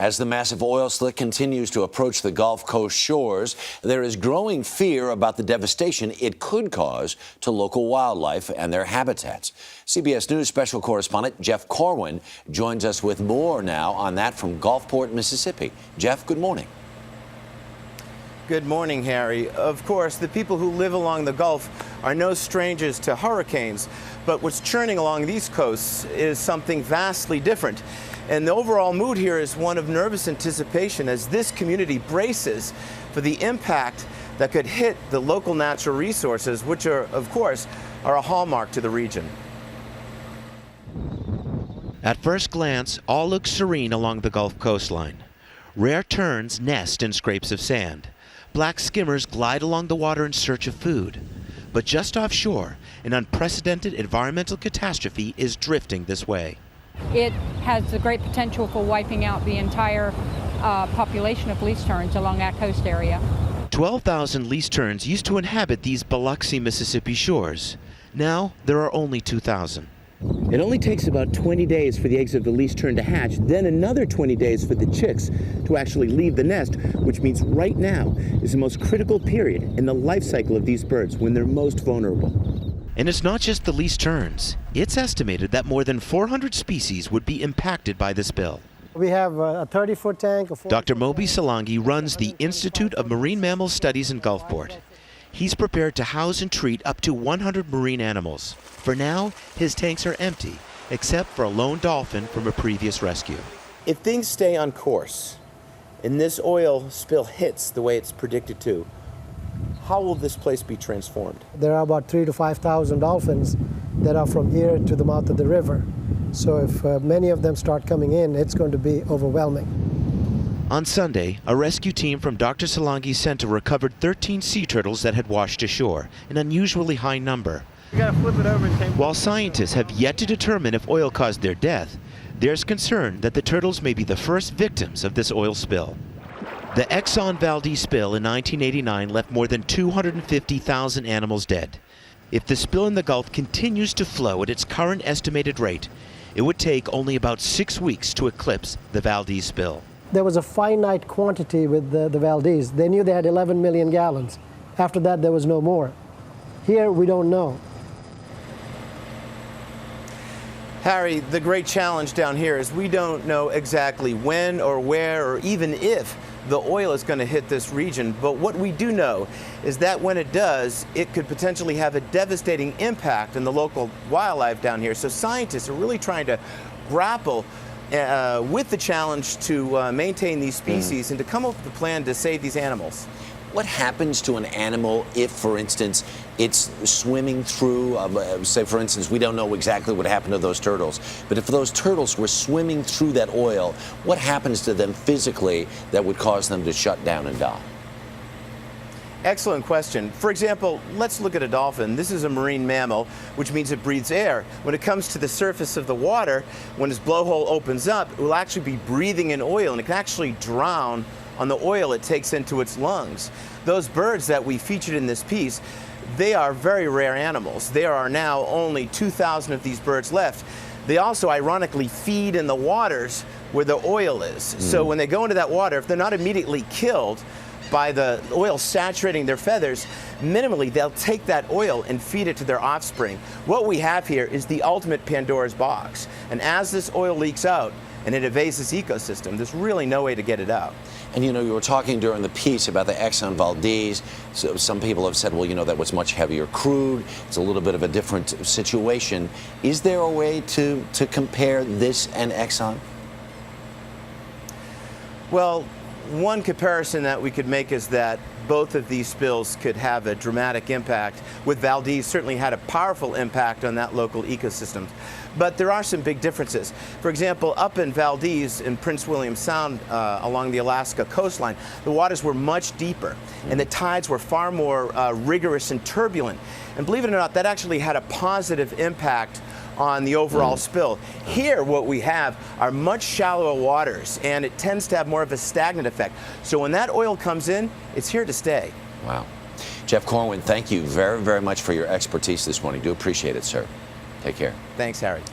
As the massive oil slick continues to approach the Gulf Coast shores, there is growing fear about the devastation it could cause to local wildlife and their habitats. CBS News special correspondent Jeff Corwin joins us with more now on that from Gulfport, Mississippi. Jeff, good morning. Good morning, Harry. Of course, the people who live along the Gulf are no strangers to hurricanes, but what's churning along these coasts is something vastly different. And the overall mood here is one of nervous anticipation as this community braces for the impact that could hit the local natural resources, which are, of course, a hallmark to the region. At first glance, all looks serene along the Gulf coastline. Rare terns nest in scrapes of sand. Black skimmers glide along the water in search of food. But just offshore, an unprecedented environmental catastrophe is drifting this way. It has the great potential for wiping out the entire population of least terns along that coast area. 12,000 least terns used to inhabit these Biloxi, Mississippi shores. Now there are only 2,000. It only takes about 20 days for the eggs of the least tern to hatch, then another 20 days for the chicks to actually leave the nest, which means right now is the most critical period in the life cycle of these birds when they're most vulnerable. And it's not just the least terns. It's estimated that more than 400 species would be impacted by the spill. We have a 30-foot tank. Dr. Moby Salangi runs the Institute of Marine Mammal Studies in Gulfport. He's prepared to house and treat up to 100 marine animals. For now, his tanks are empty, except for a lone dolphin from a previous rescue. If things stay on course and this oil spill hits the way it's predicted to, how will this place be transformed? There are about 3,000 to 5,000 dolphins that are from here to the mouth of the river. So if many of them start coming in, it's going to be overwhelming. On Sunday, a rescue team from Dr. Salangi's center recovered 13 sea turtles that had washed ashore, an unusually high number. You gotta flip it over and take. While scientists have yet to determine if oil caused their death, there's concern that the turtles may be the first victims of this oil spill. The Exxon Valdez spill in 1989 left more than 250,000 animals dead. If the spill in the Gulf continues to flow at its current estimated rate, it would take only about 6 weeks to eclipse the Valdez spill. There was a finite quantity with the Valdez. They knew they had 11 million gallons. After that, there was no more. Here, we don't know. Harry, the great challenge down here is we don't know exactly when or where or even if the oil is going to hit this region, but what we do know is that when it does, it could potentially have a devastating impact on the local wildlife down here. So scientists are really trying to grapple with the challenge to maintain these species and to come up with a plan to save these animals. What happens to an animal if, for instance, it's swimming through, say, for instance, we don't know exactly what happened to those turtles, but if those turtles were swimming through that oil, what happens to them physically that would cause them to shut down and die? Excellent question. For example, let's look at a dolphin. This is a marine mammal, which means it breathes air. When it comes to the surface of the water, when its blowhole opens up, it will actually be breathing in oil, and it can actually drown on the oil it takes into its lungs. Those birds that we featured in this piece, they are very rare animals. There are now only 2,000 of these birds left. They also ironically feed in the waters where the oil is. So when they go into that water, if they're not immediately killed by the oil saturating their feathers, minimally they'll take that oil and feed it to their offspring. What we have here is the ultimate Pandora's box. And as this oil leaks out and it invades this ecosystem, there's really no way to get it out. And you know, you were talking during the piece about the Exxon Valdez. So some people have said, well, you know, that was much heavier crude. It's a little bit of a different situation. Is there a way to compare this and Exxon? Well, one comparison that we could make is that both of these spills could have a dramatic impact. With Valdez, certainly had a powerful impact on that local ecosystem. But there are some big differences. For example, up in Valdez in Prince William Sound along the Alaska coastline, the waters were much deeper and the tides were far more rigorous and turbulent. And believe it or not, that actually had a positive impact on the overall spill. Here, what we have are much shallower waters, and it tends to have more of a stagnant effect. So when that oil comes in, it's here to stay. Wow. Jeff Corwin, thank you very, very much for your expertise this morning. Do appreciate it, sir. Take care. Thanks, Harry.